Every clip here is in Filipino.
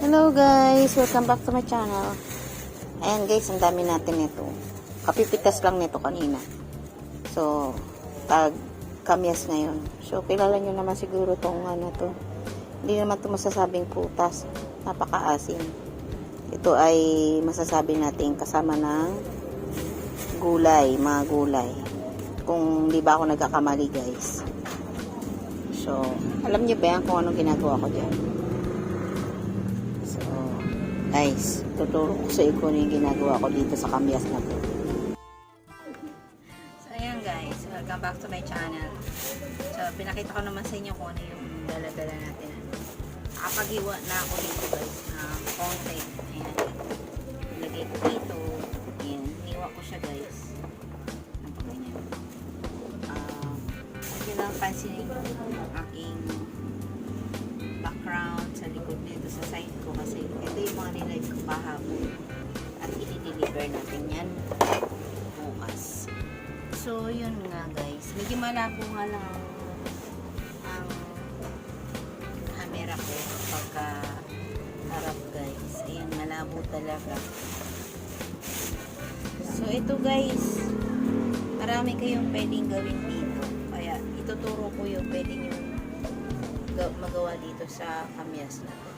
Hello guys, welcome back to my channel. Ayan guys, ang dami natin nito. Kapipitas lang nito kanina. So, tag kamyas ngayon. So, kilala nyo naman siguro tong ano to. Hindi naman to masasabing prutas. Napakaasim. Ito ay masasabi natin kasama ng gulay, mga gulay. Kung di ba ako nagkakamali guys. So, alam nyo ba yan kung anong ginagawa ko dyan? Guys, tuturo ko sa iyo kung yung ginagawa ko dito sa kamyas na to. So, ayan guys. Welcome back to my channel. So, pinakita ko naman sa inyo kung ano yung dala-dala natin. Nakapag-iwa na ako dito guys ng konti. Ayan. Ilagay ko dito. Ayan. Niwa ko siya guys. Napaganyan. Hindi lang pansinin yung aking background sa likod dito sa side ko kasi ito yung mga nilive ko kahapon at i-deliver natin yan bukas. So yun nga guys, medyo malabo nga lang ang camera ko pagka harap guys. Ayan, malabo talaga. So ito guys, marami kayong pwedeng gawin dito, kaya ituturo ko yung pwede nyo magawa dito sa kamyas na to.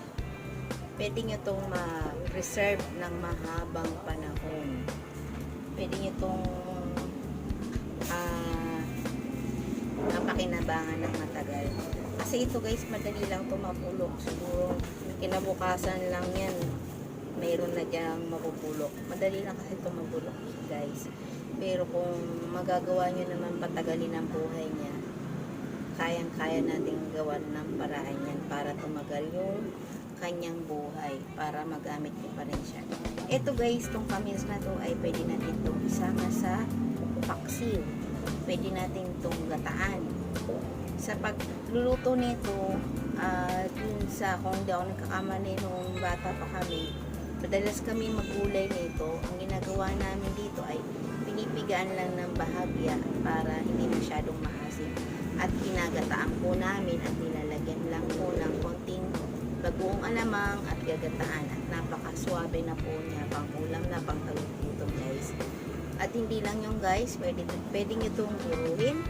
Pwede nyo itong ma-preserve ng mahabang panahon. Pwede nyo itong mapakinabangan ng matagal. Kasi ito guys, madali lang ito mapulok. Siguro kinabukasan lang yan, mayroon na dyan mapupulok. Madali lang kasi ito mapulok guys. Pero kung magagawa nyo naman patagalin ang buhay niya, kayang-kaya nating gawan ng paraan yan para tumagal yung kanyang buhay, para magamit nyo pa rin siya. Ito guys, itong kamyas na to ay pwede natin itong isama sa paksiw. Pwede natin itong gataan. Sa pagluluto nito, dun sa kung di ako nagkakamali nung bata pa kami, madalas kami magulay nito. Ang ginagawa namin dito ay pinipigaan lang ng bahagya para hindi masyadong maasim. At ginagataan po namin at nilalagyan lang po ng konting bagoong alamang at gagataan at napakaswabe na po niya, pang ulam na, pang talututong guys. At hindi lang yung guys, pwede nyo itong buruhin,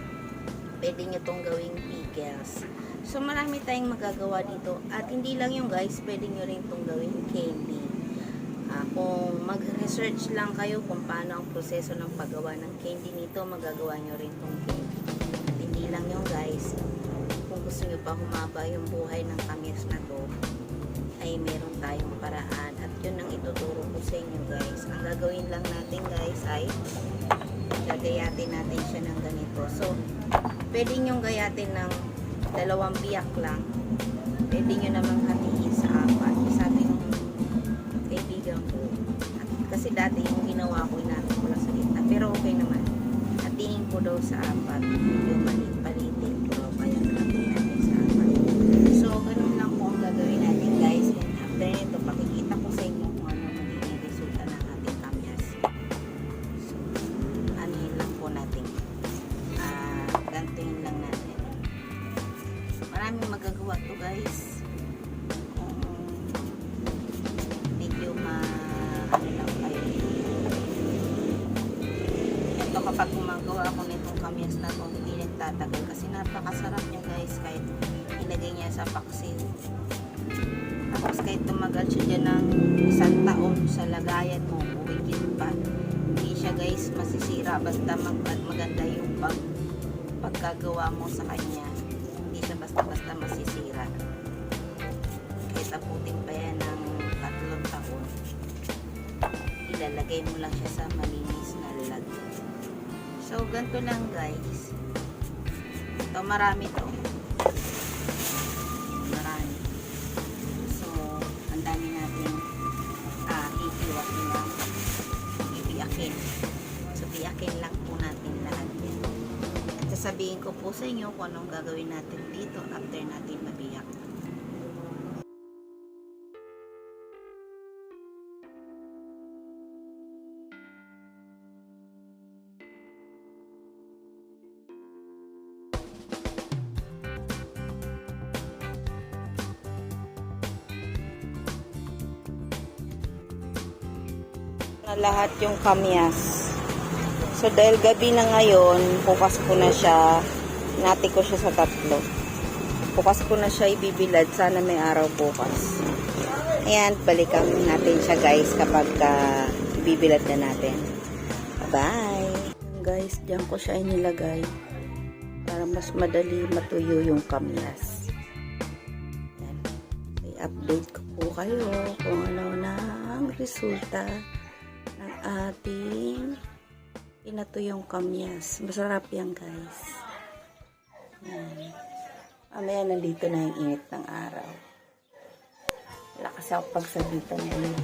pwede nyo itong gawing pickles. So marami tayong magagawa dito at hindi lang yung guys, pwede nyo rin itong gawing candy. Kung mag-research lang kayo kung paano ang proseso ng paggawa ng candy nito, magagawa nyo rin itong candy. Hindi lang yung guys, kung gusto nyo pa humaba yung buhay ng kamyas na to, ay meron tayong paraan at yun ang ituturo ko sa inyo guys. Ang gagawin lang natin guys ay gagayatin natin siya ng ganito. So pwede nyo gayatin ng 2 biyak lang, pwede nyo namang hatiin sa 4. Sabi ng kaibigan ko, kasi dati yung ginawa ko inatin ko lang sa gitna, pero okay naman. Hatiin ko daw sa 4, medyo palitin ko, kaya hatiin natin sa 4. So ganun lang po ang gagawin natin guys. And after nito, pakikita ko sa inyo kung ano magiging resulta ng ating kamyas. So anuhin lang po natin, gantuhin lang natin. Maraming magagawa to guys. Kung medyo ano lang kayo, ito kapag gumagawa ako nitong kamyas na to, hindi nagtatagal kasi napakasarap niya guys, kahit ilagay niya sa paksiw. Tapos kahit tumagal siya dyan ng 1 taon sa lagayan mo, uwigit pa, hindi siya guys masisira basta maganda yung pagkagawa mo sa kanya. Hindi siya basta-basta masisira. Kahit aputin pa yan ng 3 taon, ilalagay mo lang siya sa malinis na lalagyan. So ganito lang guys. Ito marami to. Marami. So ang dami natin ibiyakin. So biyakin lang po natin lahat yan. At sasabihin ko po sa inyo kung anong gagawin natin dito after natin mabiyak. Lahat yung kamyas. So, dahil gabi na ngayon, bukas ko na siya, nati ko siya sa 3. Bukas ko na siya ibibilad. Sana may araw bukas. Ayan, balikan natin siya guys kapag ibibilad na natin. Bye! Guys, diyan ko siya inilagay para mas madali matuyo yung kamyas. Ayan. I-update ko po kayo kung ano na ang resulta ng ating pinatuyong kamyas. Masarap yan guys. Ayan. Mamaya nandito na yung init ng araw. Wala kasi ako pagsabitan ngayon.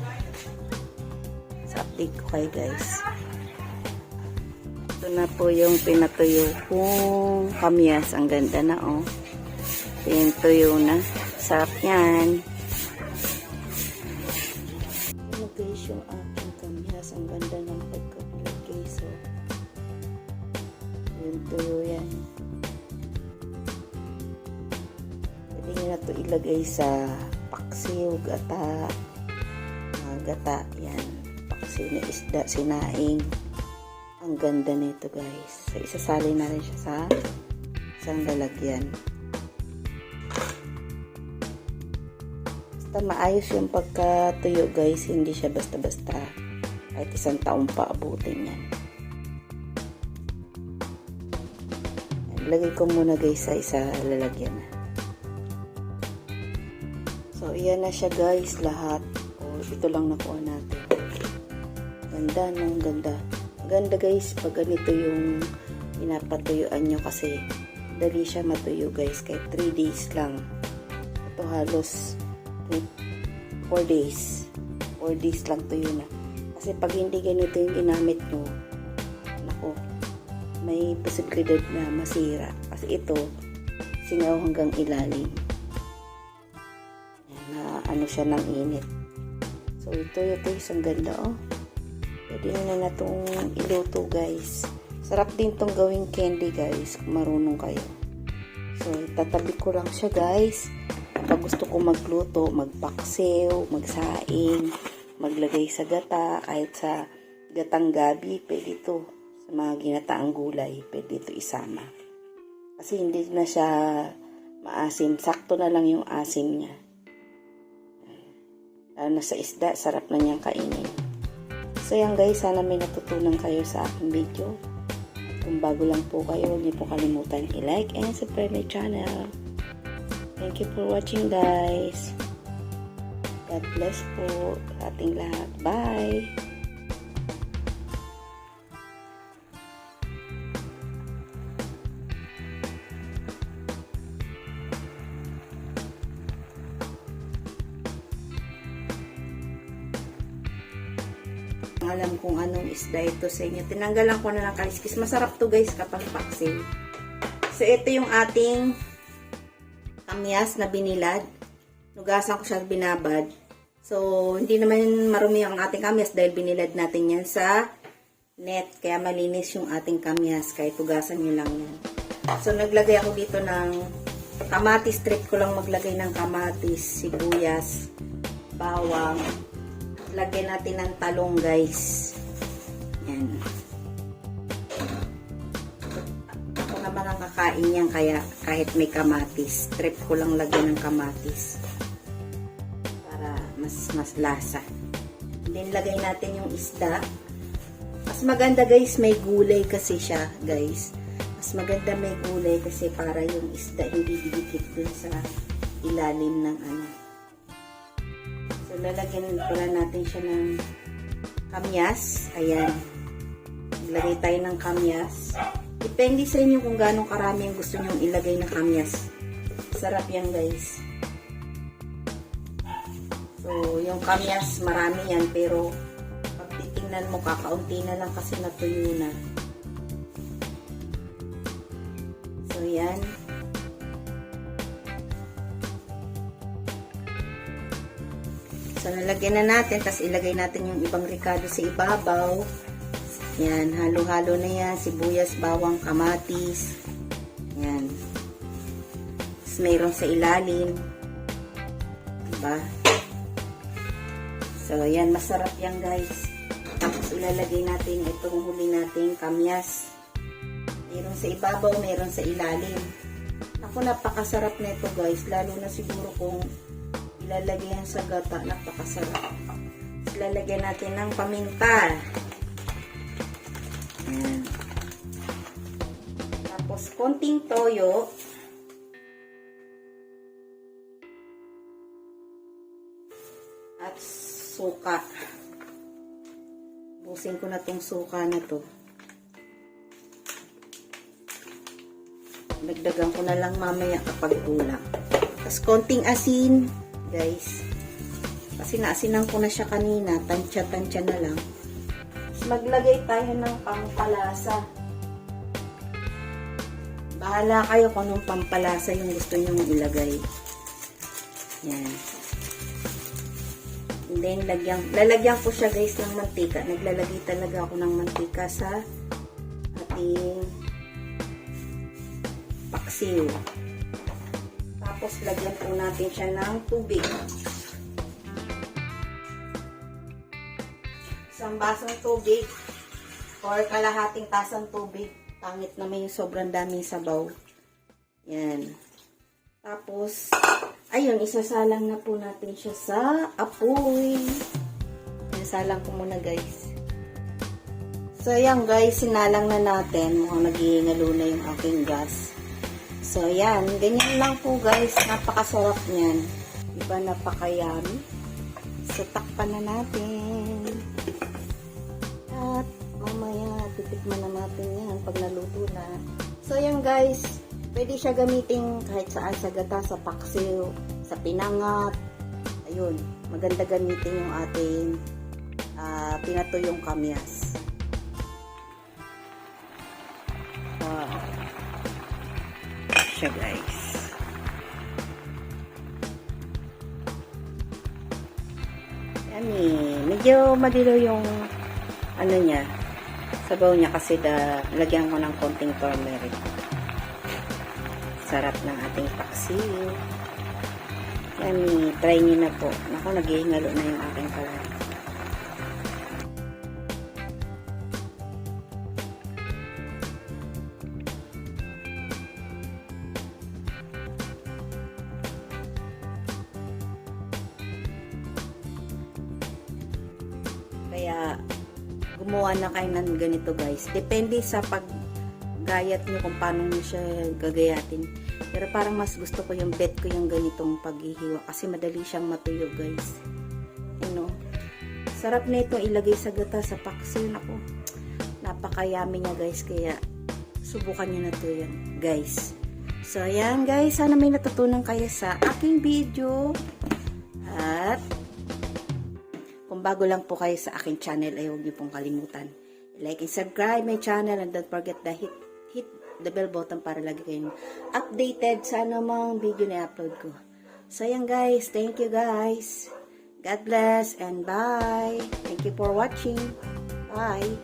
Sa update ko kayo guys. Ito na po yung pinatuyo kong kamyas. Ang ganda na oh. Pinatuyo na. Sarap yan. Ito guys yung aking kamyas. Ang ganda ng pagka-lagay. So, yung tuyo yan. Pwede nyo na ito ilagay sa paksiw, gata, gata, yan, paksiw na isda, sinaing. Ang ganda nito guys. So, isasali na rin siya sa isang lalagyan. Basta maayos yung pagkatuyo guys, hindi siya basta-basta. Kahit 1 taon pa abutin yan. Lagay ko muna guys sa isa lalagyan na. So, iyan na siya guys, lahat. O, ito lang nakuha natin. Ganda, no? Ganda. Ganda guys, pag ganito yung pinapatuyuan nyo kasi dali siya matuyo guys. Kahit 3 days lang. Ito halos 4 days. 4 days lang tuyo na. Kasi pag hindi ganito yung ginamit nyo, naku, may posibilidad na masira. Kasi ito, singaw hanggang ilalim. Ano siya ng init. So, ito isang ganda, oh. Pwede na itong iluto, guys. Sarap din itong gawing candy, guys, kung marunong kayo. So, tatabi ko lang siya, guys. Kapag gusto ko magluto, magpaksiw, magsaing, maglagay sa gata, kahit sa gatang gabi, pwede ito. Sa mga ginataang gulay, pwede ito isama. Kasi hindi na siya maasim. Sakto na lang yung asim niya. Nasa isda, sarap na niyang kainin. So yan guys, sana may natutunan kayo sa aking video. Kung bago lang po kayo, huwag niyo po kalimutan i-like and subscribe my channel. Thank you for watching guys. God bless po sa ating lahat. Bye! Alam kung anong isda ito sa inyo. Tinanggalan ko na ng kaliskis. Masarap to guys kapag paksiw. So ito yung ating kamyas na binilad. Nugasan ko siya binabad. So hindi naman marumi ang ating kamyas dahil binilad natin yan sa net. Kaya malinis yung ating kamyas. Kahit tugasan nyo lang yan. So naglagay ako dito ng kamatis. Trip ko lang maglagay ng kamatis, sibuyas, bawang. Lagyan natin ng talong guys. Yan. Ako naman ang kakain yan kaya kahit may kamatis. Trip ko lang lagyan ng kamatis. Para mas lasa. Then lagay natin yung isda. Mas maganda guys may gulay kasi siya guys. Mas maganda may gulay kasi para yung isda hindi didikit dun sa ilalim ng ano. So, lalagyan pala natin siya ng kamyas. Ayan. Maglagay tayo ng kamyas. Depende sa inyo kung gaano karami ang gusto nyong ilagay na kamyas. Sarap yan, guys. So, yung kamyas, marami yan. Pero, pag titingnan mo, kakaunti na lang kasi natuyo na. So, yan. So, nalagyan na natin. Tapos, ilagay natin yung ibang ricado sa ibabaw. Yan. Halo-halo na yan. Sibuyas, bawang, kamatis. Yan. Tapos, mayroon sa ilalim. Diba? So, yan. Masarap yan, guys. Tapos ilalagay natin itong huli nating kamyas. Meron sa ibabaw, meron sa ilalim. Ako, napakasarap na ito guys. Lalo na siguro kung ilalagay yan sa gata, napakasarap. Ilalagyan natin ng paminta. Ayan. Tapos konting toyo. At suka. Busin ko na tong suka na to. Dagdagan ko na lang mamaya kapag kulang. Tapos konting asin, guys. Kasi naasinan ko na siya kanina. Tansya-tansya na lang. Tapos maglagay tayo ng pampalasa. Bahala kayo kung anong pampalasa yung gusto nyo ilagay. Yan. And then, lalagyan ko siya guys ng mantika. Naglalagay talaga ako ng mantika sa ating paksiw. Tapos, lagyan po natin siya ng tubig. Isang basong tubig or kalahating tasang tubig. Pangit naman yung sobrang daming sabaw. Yan. Tapos, ayun, isasalang na po natin siya sa apoy. Isasalang ko muna guys. So, ayan guys, sinalang na natin. Mukhang nagihingalo na yung aking gas. So, ayan, ganyan lang po guys. Napakasarap niyan. Diba, napakayami. So, takpan na natin. At, mamaya, titikman na natin yan pag naluto na. So, ayan guys. Pwede siya gamitin kahit saan sa gata, sa paksiw, sa pinangat. Ayun, maganda gamitin yung ating pinatuyong kamyas. Wow. Siya guys. Yummy. Medyo madilo yung ano niya, sabaw niya kasi lagyan ko ng konting turmeric. Sarap ng ating paksiw. Yummy. Try nyo na po. Naku, naghihingalo na yung aking kalan. Kaya, gumawa na kayo ng ganito guys. Depende sa paggayat nyo kung paano nyo siya gagayatin. Pero parang mas gusto ko yung bet ko yung ganitong paghihiwa. Kasi madali siyang matuyo guys. You know. Sarap na ito ilagay sa gata, sa paksiw. Naku, napakayami niya guys. Kaya, subukan nyo na to yan guys. So, ayan guys. Sana may natutunan kayo sa aking video. At, kung bago lang po kayo sa aking channel, ay huwag niyo pong kalimutan. Like and subscribe my channel and don't forget to hit the bell button para lagi kayong updated sa anumang video na upload ko. So, ayan guys. Thank you guys. God bless and bye. Thank you for watching. Bye.